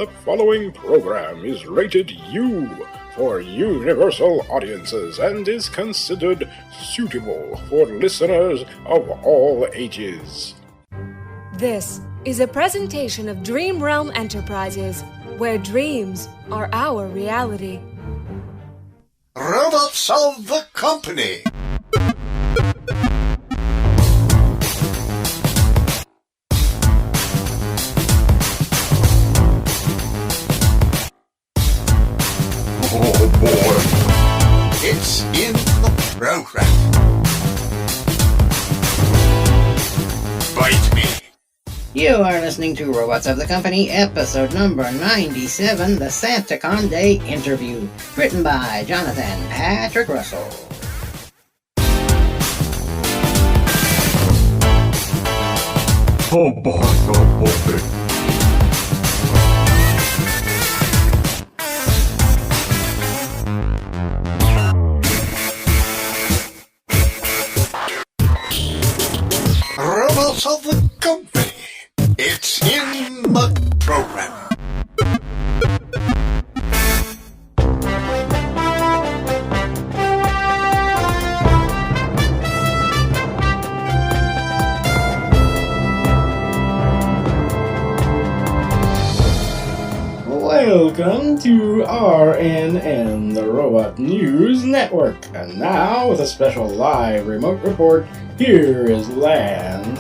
The following program is rated U for universal audiences and is considered suitable for listeners of all ages. This is a presentation of Dream Realm Enterprises, where dreams are our reality. Robotz of the company. Oh boy. It's in the program. Bite me. You are listening to Robotz of the Company, episode number 97, the Santicon Day Interview, written by Jonathan Patrick Russell. Oh boy, oh boy. Robotz of the company. It's in the program. Welcome to RNN, the Robot News Network. And now, with a special live remote report, here is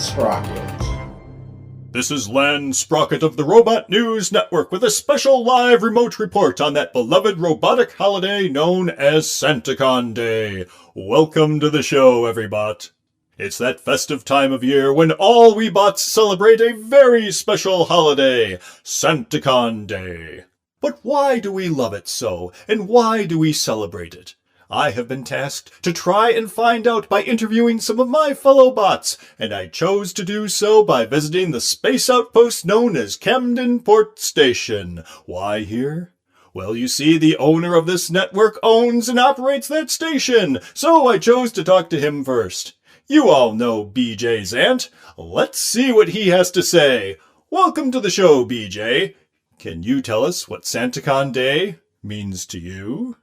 Sprocket. This is Sprocket of the Robot News Network with a special live remote report on that beloved robotic holiday known as Santicon Day. Welcome to the show, everybody. It's that festive time of year when all we bots celebrate a very special holiday, Santicon Day. But why do we love it so, and why do we celebrate it? I have been tasked to try and find out by interviewing some of my fellow bots, and I chose to do so by visiting the space outpost known as Camden Port Station. Why here? Well, you see, the owner of this network owns and operates that station, so I chose to talk to him first. You all know BJ's aunt. Let's see what he has to say. Welcome to the show, BJ. Can you tell us what Santicon Day means to you?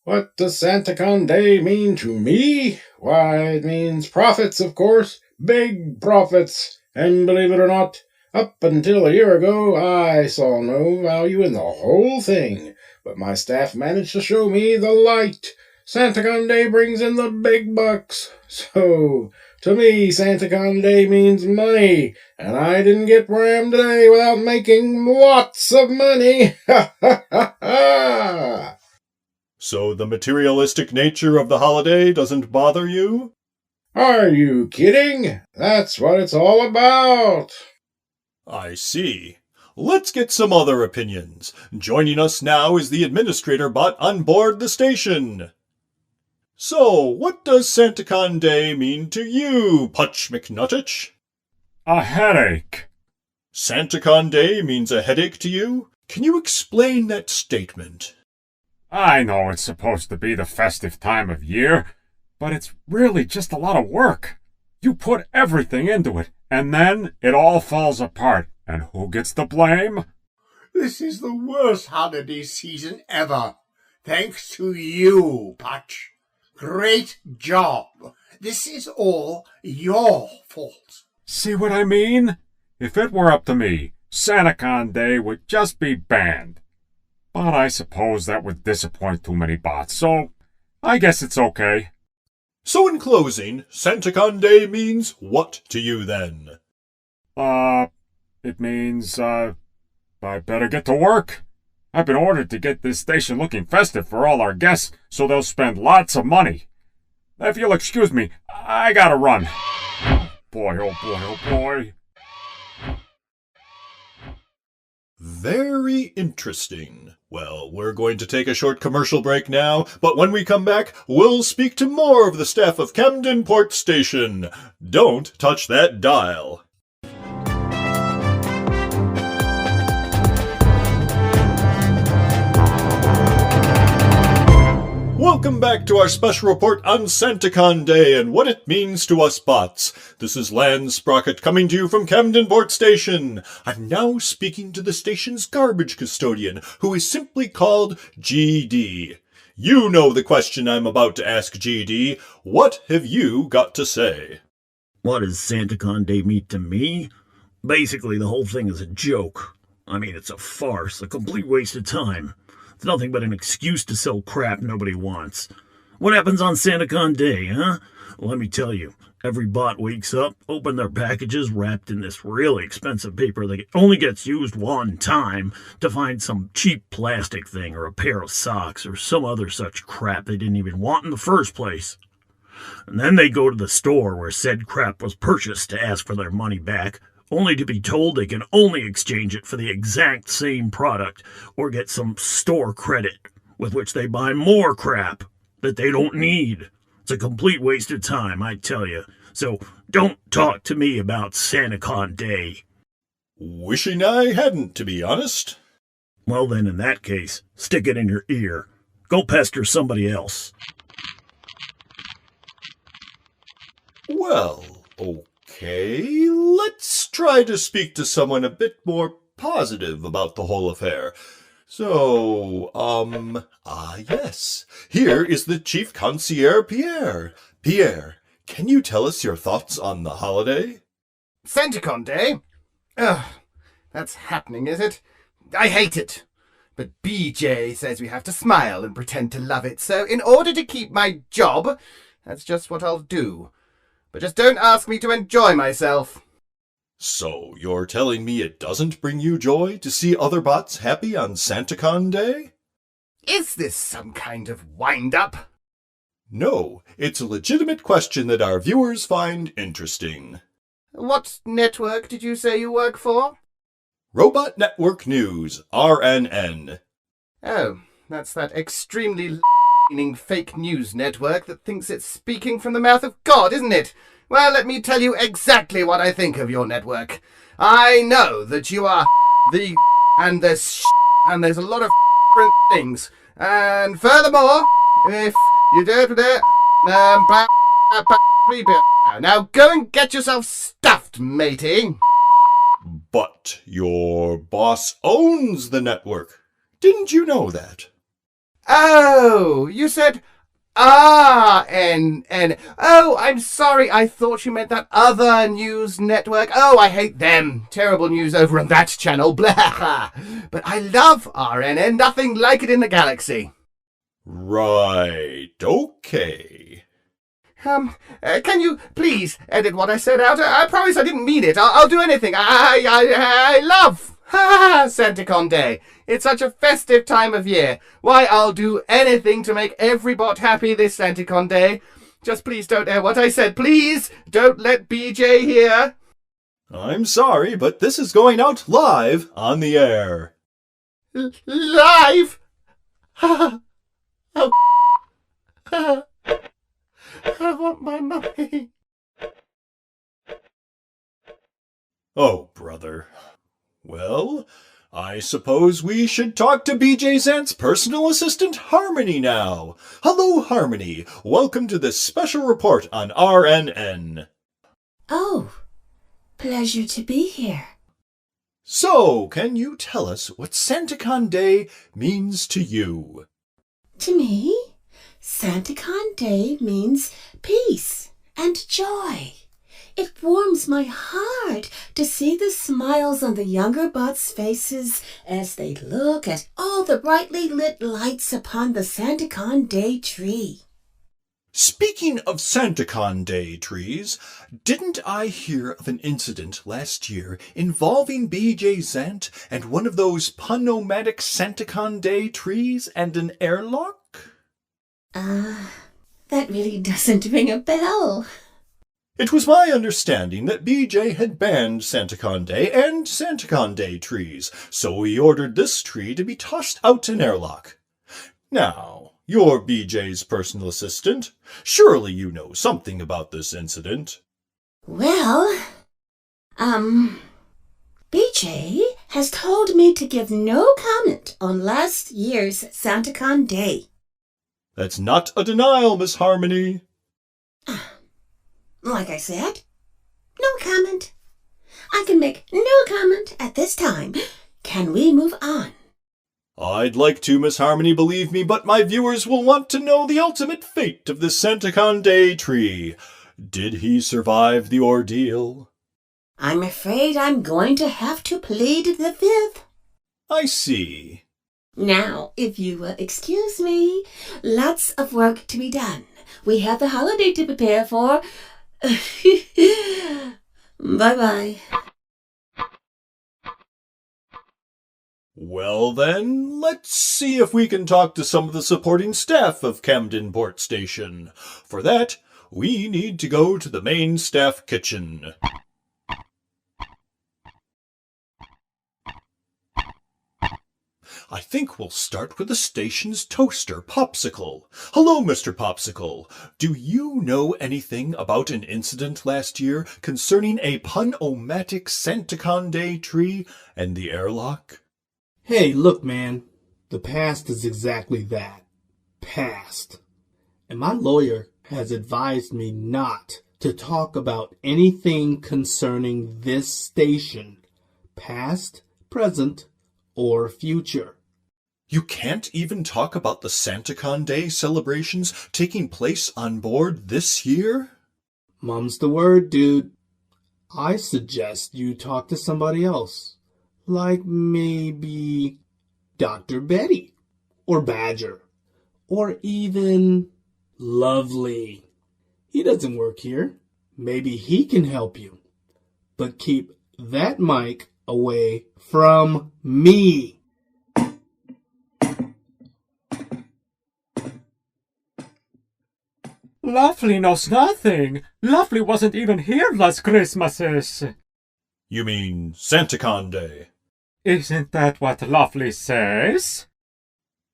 What does Santicon Day mean to me? Why, it means profits, of course. Big profits. And believe it or not, up until a year ago, I saw no value in the whole thing. But my staff managed to show me the light. Santicon Day brings in the big bucks. So, to me, Santicon Day means money. And I didn't get where I am today without making lots of money. Ha ha ha ha! So the materialistic nature of the holiday doesn't bother you? Are you kidding? That's what it's all about. I see. Let's get some other opinions. Joining us now is the administrator bot on board the station. So, what does Santicon Day mean to you, Putch McNuttich? A headache. Santicon Day means a headache to you? Can you explain that statement? I know it's supposed to be the festive time of year, but it's really just a lot of work. You put everything into it, and then it all falls apart. And who gets the blame? This is the worst holiday season ever. Thanks to you, Putch. Great job. This is all your fault. See what I mean? If it were up to me, Santicon Day would just be banned. But I suppose that would disappoint too many bots, so I guess it's okay. So in closing, Santicon Day means what to you then? It means, I better get to work. I've been ordered to get this station looking festive for all our guests, so they'll spend lots of money. If you'll excuse me, I gotta run. Boy, oh boy, oh boy. Very interesting. Well, we're going to take a short commercial break now, but when we come back, we'll speak to more of the staff of Camden Port Station. Don't touch that dial. welcome back to our special report on Santicon Day and what it means to us bots. This is Sprocket coming to you from Camden Port Station. I'm now speaking to the station's garbage custodian, who is simply called GD. You know the question I'm about to ask, GD. What have you got to say? What does Santicon Day mean to me? Basically, the whole thing is a joke. I mean, it's a farce, a complete waste of time. It's nothing but an excuse to sell crap nobody wants. What happens on Santicon Day, huh? Well, let me tell you. Every bot wakes up, open their packages wrapped in this really expensive paper that only gets used one time to find some cheap plastic thing or a pair of socks or some other such crap they didn't even want in the first place. And then they go to the store where said crap was purchased to ask for their money back, only to be told they can only exchange it for the exact same product or get some store credit with which they buy more crap that they don't need. It's a complete waste of time, I tell you. So don't talk to me about Santicon Day. Wishing I hadn't, to be honest. Well then, in that case, stick it in your ear. Go pester somebody else. Well, okay, let's try to speak to someone a bit more positive about the whole affair. So, yes. Here is the Chief Concierge, Pierre. Pierre, can you tell us your thoughts on the holiday? Santicon Day? Ugh, that's happening, is it? I hate it. But BJ says we have to smile and pretend to love it, so in order to keep my job, that's just what I'll do. But just don't ask me to enjoy myself. So, you're telling me it doesn't bring you joy to see other bots happy on Santicon Day? Is this some kind of wind-up? No, it's a legitimate question that our viewers find interesting. What network did you say you work for? Robot Network News, RNN. Oh, that's that extremely leaning fake news network that thinks it's speaking from the mouth of God, isn't it? Well, let me tell you exactly what I think of your network. I know that you are and there's a lot of different things. And furthermore, if you do now go and get yourself stuffed, matey. But your boss owns the network. Didn't you know that? Oh, you said RNN. Oh, I'm sorry. I thought you meant that other news network. Oh, I hate them. Terrible news over on that channel. Blah. But I love RNN. Nothing like it in the galaxy. Right. Okay. Can you please edit what I said out? I promise I didn't mean it. I'll do anything. I love Santicon Day. It's such a festive time of year. Why, I'll do anything to make every bot happy this Santicon Day. Just please don't air what I said. Please don't let BJ hear. I'm sorry, but this is going out live on the air. Live? Oh. I want my money. Oh, brother. Well, I suppose we should talk to BJ Zant's personal assistant, Harmony, now. Hello, Harmony. Welcome to this special report on RNN. Oh, pleasure to be here. So, can you tell us what Santicon Day means to you? To me, Santicon Day means peace and joy. It warms my heart to see the smiles on the younger bots' faces as they look at all the brightly lit lights upon the Santicon Day tree. Speaking of Santicon Day trees, didn't I hear of an incident last year involving BJ Zant and one of those pun-o-matic Santicon Day trees and an airlock? That really doesn't ring a bell. It was my understanding that BJ had banned Santicon Day and Santicon Day trees, so he ordered this tree to be tossed out an airlock. Now, you're BJ's personal assistant. Surely you know something about this incident. Well, BJ has told me to give no comment on last year's Santicon Day. That's not a denial, Miss Harmony. Like I said, no comment. I can make no comment at this time. Can we move on? I'd like to, Miss Harmony, believe me, but my viewers will want to know the ultimate fate of the Santicon Day tree. Did he survive the ordeal? I'm afraid I'm going to have to plead the fifth. I see. Now, if you will excuse me, lots of work to be done. We have the holiday to prepare for. Bye-bye. Well then, let's see if we can talk to some of the supporting staff of Camden Port Station. For that, we need to go to the main staff kitchen. I think we'll start with the station's toaster, Popsicle. Hello, Mr. Popsicle. Do you know anything about an incident last year concerning a pun-o-matic Santicon Day tree and the airlock? Hey, look, man. The past is exactly that. Past. And my lawyer has advised me not to talk about anything concerning this station. Past, present, or future. You can't even talk about the Santicon Day celebrations taking place on board this year? Mum's the word, dude. I suggest you talk to somebody else. Like maybe Dr. Betty, or Badger, or even Lovely. He doesn't work here. Maybe he can help you. But keep that mic away from me. Lovely knows nothing. Lovely wasn't even here last Christmases. You mean Santicon Day? Isn't that what Lovely says?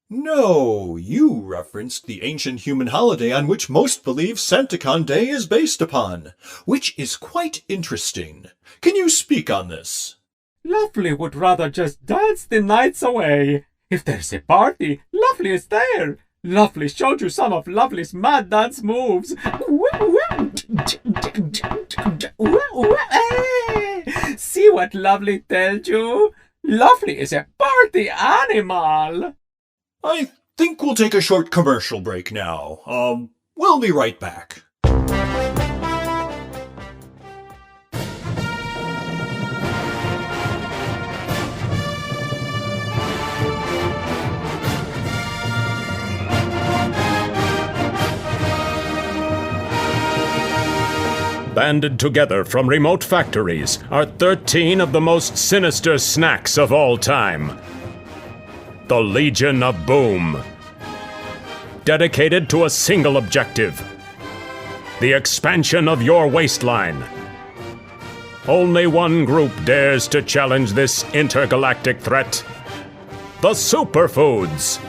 No, you referenced the ancient human holiday on which most believe Santicon Day is based upon, which is quite interesting. Can you speak on this? Lovely would rather just dance the nights away. If there's a party, Lovely is there. Lovely showed you some of Lovely's mad dance moves. See what Lovely told you? Lovely is a party animal. I think we'll take a short commercial break now. We'll be right back. Banded together from remote factories are 13 of the most sinister snacks of all time. The Legion of Boom. Dedicated to a single objective: the expansion of your waistline. Only one group dares to challenge this intergalactic threat: the Superfoods.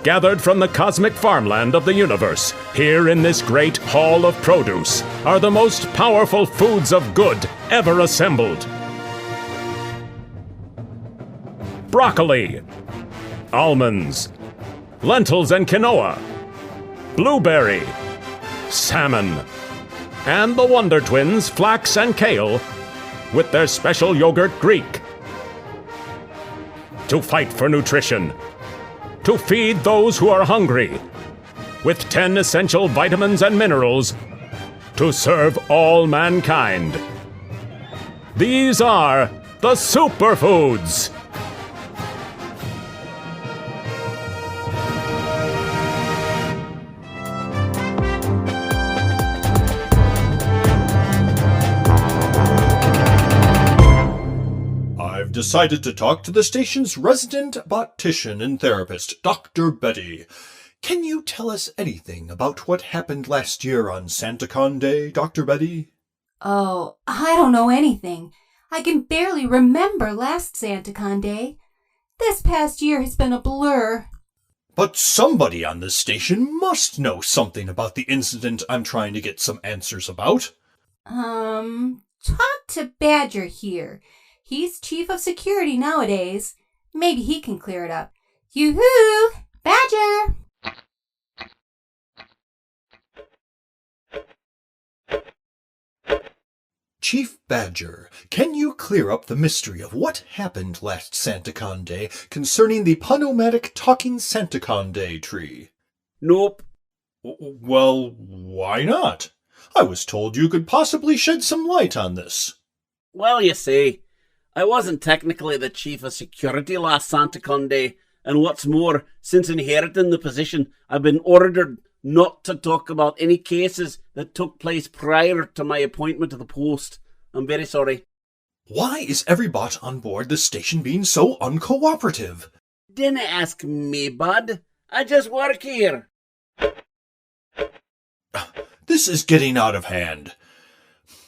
Gathered from the cosmic farmland of the universe, here in this great hall of produce, are the most powerful foods of good ever assembled. Broccoli, almonds, lentils and quinoa, blueberry, salmon, and the Wonder Twins, flax and kale, with their special yogurt Greek. To fight for nutrition, to feed those who are hungry, with 10 essential vitamins and minerals, to serve all mankind. These are the Superfoods. Decided to talk to the station's resident botician and therapist, Dr. Betty. Can you tell us anything about what happened last year on Santicon Day, Dr. Betty? Oh, I don't know anything. I can barely remember last Santicon Day. This past year has been a blur. But somebody on this station must know something about the incident I'm trying to get some answers about. Talk to Badger here. He's chief of security nowadays. Maybe he can clear it up. Yoo-hoo! Badger! Chief Badger, can you clear up the mystery of what happened last Santicon Day concerning the Punomatic Talking Santicon Day tree? Nope. Well, why not? I was told you could possibly shed some light on this. Well, you see, I wasn't technically the chief of security last Santicon Day, and what's more, since inheriting the position, I've been ordered not to talk about any cases that took place prior to my appointment to the post. I'm very sorry. Why is every bot on board the station being so uncooperative? Didn't ask me, bud. I just work here. This is getting out of hand.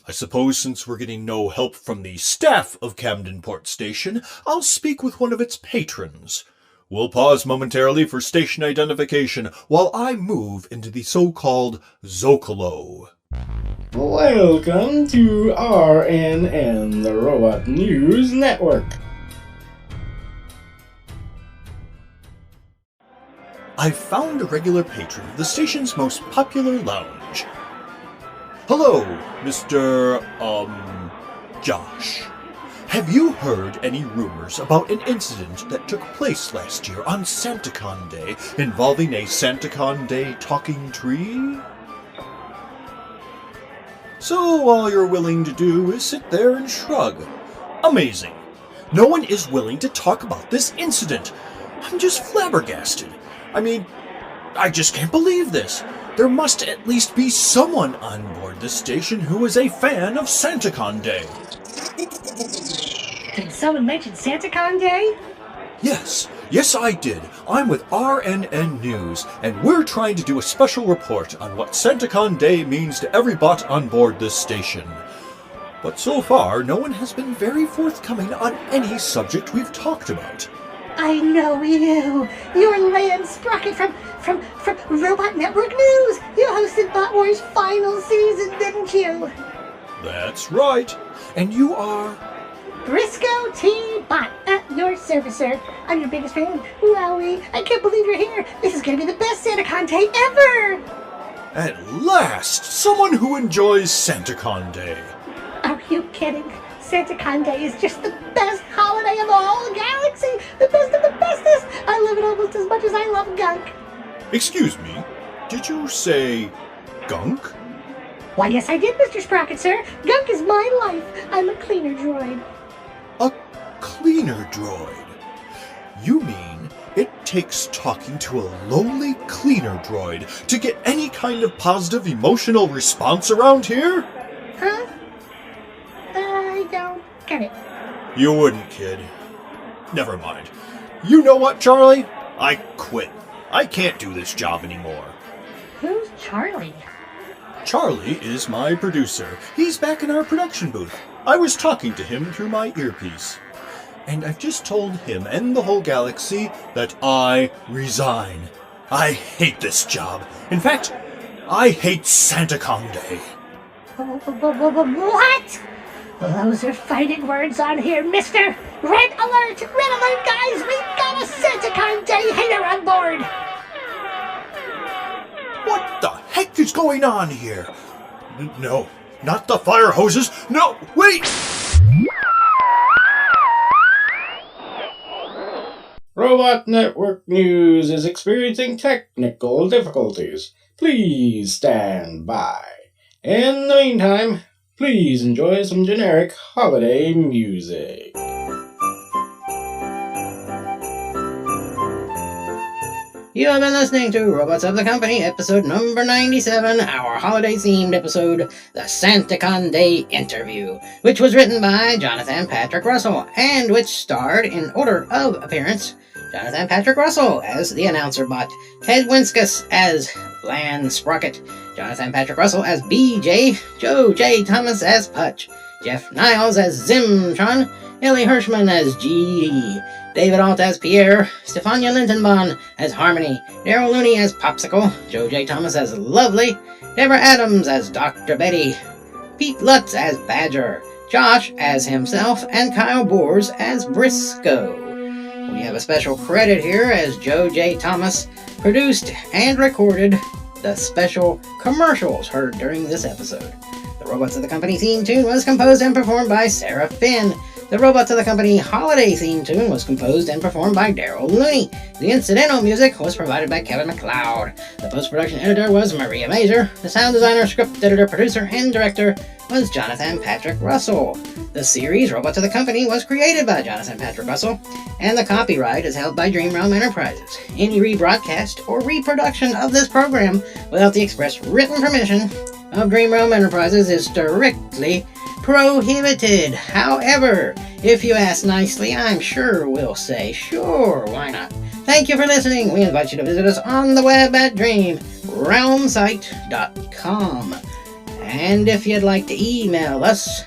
I suppose since we're getting no help from the staff of Camden Port Station, I'll speak with one of its patrons. We'll pause momentarily for station identification while I move into the so-called Zocalo. Welcome to RNN, the Robot News Network. I've found a regular patron of the station's most popular lounge. Hello, Mr. Josh. Have you heard any rumors about an incident that took place last year on Santicon Day involving a Santicon Day talking tree? So all you're willing to do is sit there and shrug. Amazing. No one is willing to talk about this incident. I'm just flabbergasted. I mean, I just can't believe this. There must at least be someone on board this station who is a fan of Santicon Day. Did someone mention Santicon Day? Yes, I did. I'm with RNN News, and we're trying to do a special report on what Santicon Day means to every bot on board this station. But so far, no one has been very forthcoming on any subject we've talked about. I know you. You're Lan Sprocket from Robot Network News. You hosted Bot Wars' final season, didn't you? That's right. And you are... Briscoe T. Bot, at your service, sir. I'm your biggest fan. Wowie, I can't believe you're here. This is going to be the best Santicon Day ever. At last, someone who enjoys Santicon Day. Are you kidding? Santicon Day is just the best holiday of all the galaxy. The best of the bestest. I love it almost as much as I love gunk. Excuse me, did you say gunk? Why, yes, I did, Mr. Sprocket, sir. Gunk is my life. I'm a cleaner droid. A cleaner droid? You mean it takes talking to a lowly cleaner droid to get any kind of positive emotional response around here? Huh? I don't get it. You wouldn't, kid. Never mind. You know what, Charlie? I quit. I can't do this job anymore. Who's Charlie? Charlie is my producer. He's back in our production booth. I was talking to him through my earpiece. And I've just told him and the whole galaxy that I resign. I hate this job. In fact, I hate Santicon Day. What? Those are fighting words on here, mister. Red alert, guys. We've got a Santicon Day hater on board. What the heck is going on here? No, not the fire hoses. No, wait! Robot Network News is experiencing technical difficulties. Please stand by. In the meantime, please enjoy some generic holiday music. You have been listening to Robots of the Company, episode number 97, our holiday-themed episode, The Santicon Day Interview, which was written by Jonathan Patrick Russell, and which starred, in order of appearance, Jonathan Patrick Russell as the announcer bot, Ted Winskus as Lan Sprocket, Jonathan Patrick Russell as BJ, Joe J. Thomas as Putch, Jeff Niles as Zimtron, Ellie Hirschman as GD, David Alt as Pierre, Stefania Lindenbahn as Harmony, Daryl Looney as Popsicle, Joe J. Thomas as Lovely, Deborah Adams as Dr. Betty, Pete Lutz as Badger, Josh as himself, and Kyle Boers as Briscoe. We have a special credit here as Joe J. Thomas produced and recorded the special commercials heard during this episode. The Robots of the Company theme tune was composed and performed by Sarah Finn. The Robots of the Company holiday theme tune was composed and performed by Daryl Looney. The incidental music was provided by Kevin MacLeod. The post-production editor was Maria Mazur. The sound designer, script editor, producer, and director was Jonathan Patrick Russell. The series Robots of the Company was created by Jonathan Patrick Russell, and the copyright is held by Dream Realm Enterprises. Any rebroadcast or reproduction of this program without the express written permission of Dream Realm Enterprises is strictly prohibited. However, if you ask nicely, I'm sure we'll say, sure, why not? Thank you for listening. We invite you to visit us on the web at dreamrealmsite.com. And if you'd like to email us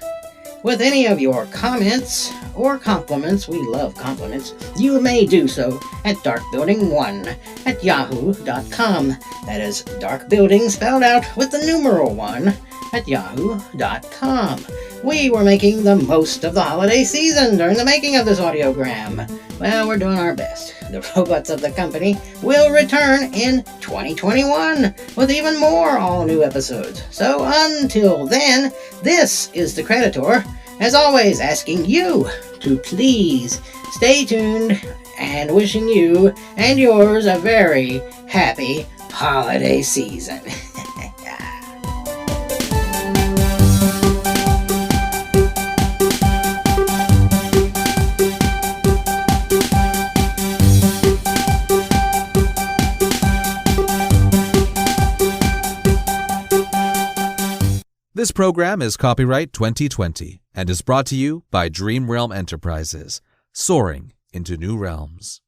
with any of your comments or compliments, we love compliments, you may do so at darkbuilding1@yahoo.com. That is darkbuilding spelled out with the numeral 1 at yahoo.com. We were making the most of the holiday season during the making of this audiogram. Well, we're doing our best. The Robots of the Company will return in 2021 with even more all-new episodes. So until then, this is the Creditor, as always asking you to please stay tuned and wishing you and yours a very happy holiday season. This program is copyright 2020 and is brought to you by Dream Realm Enterprises, soaring into new realms.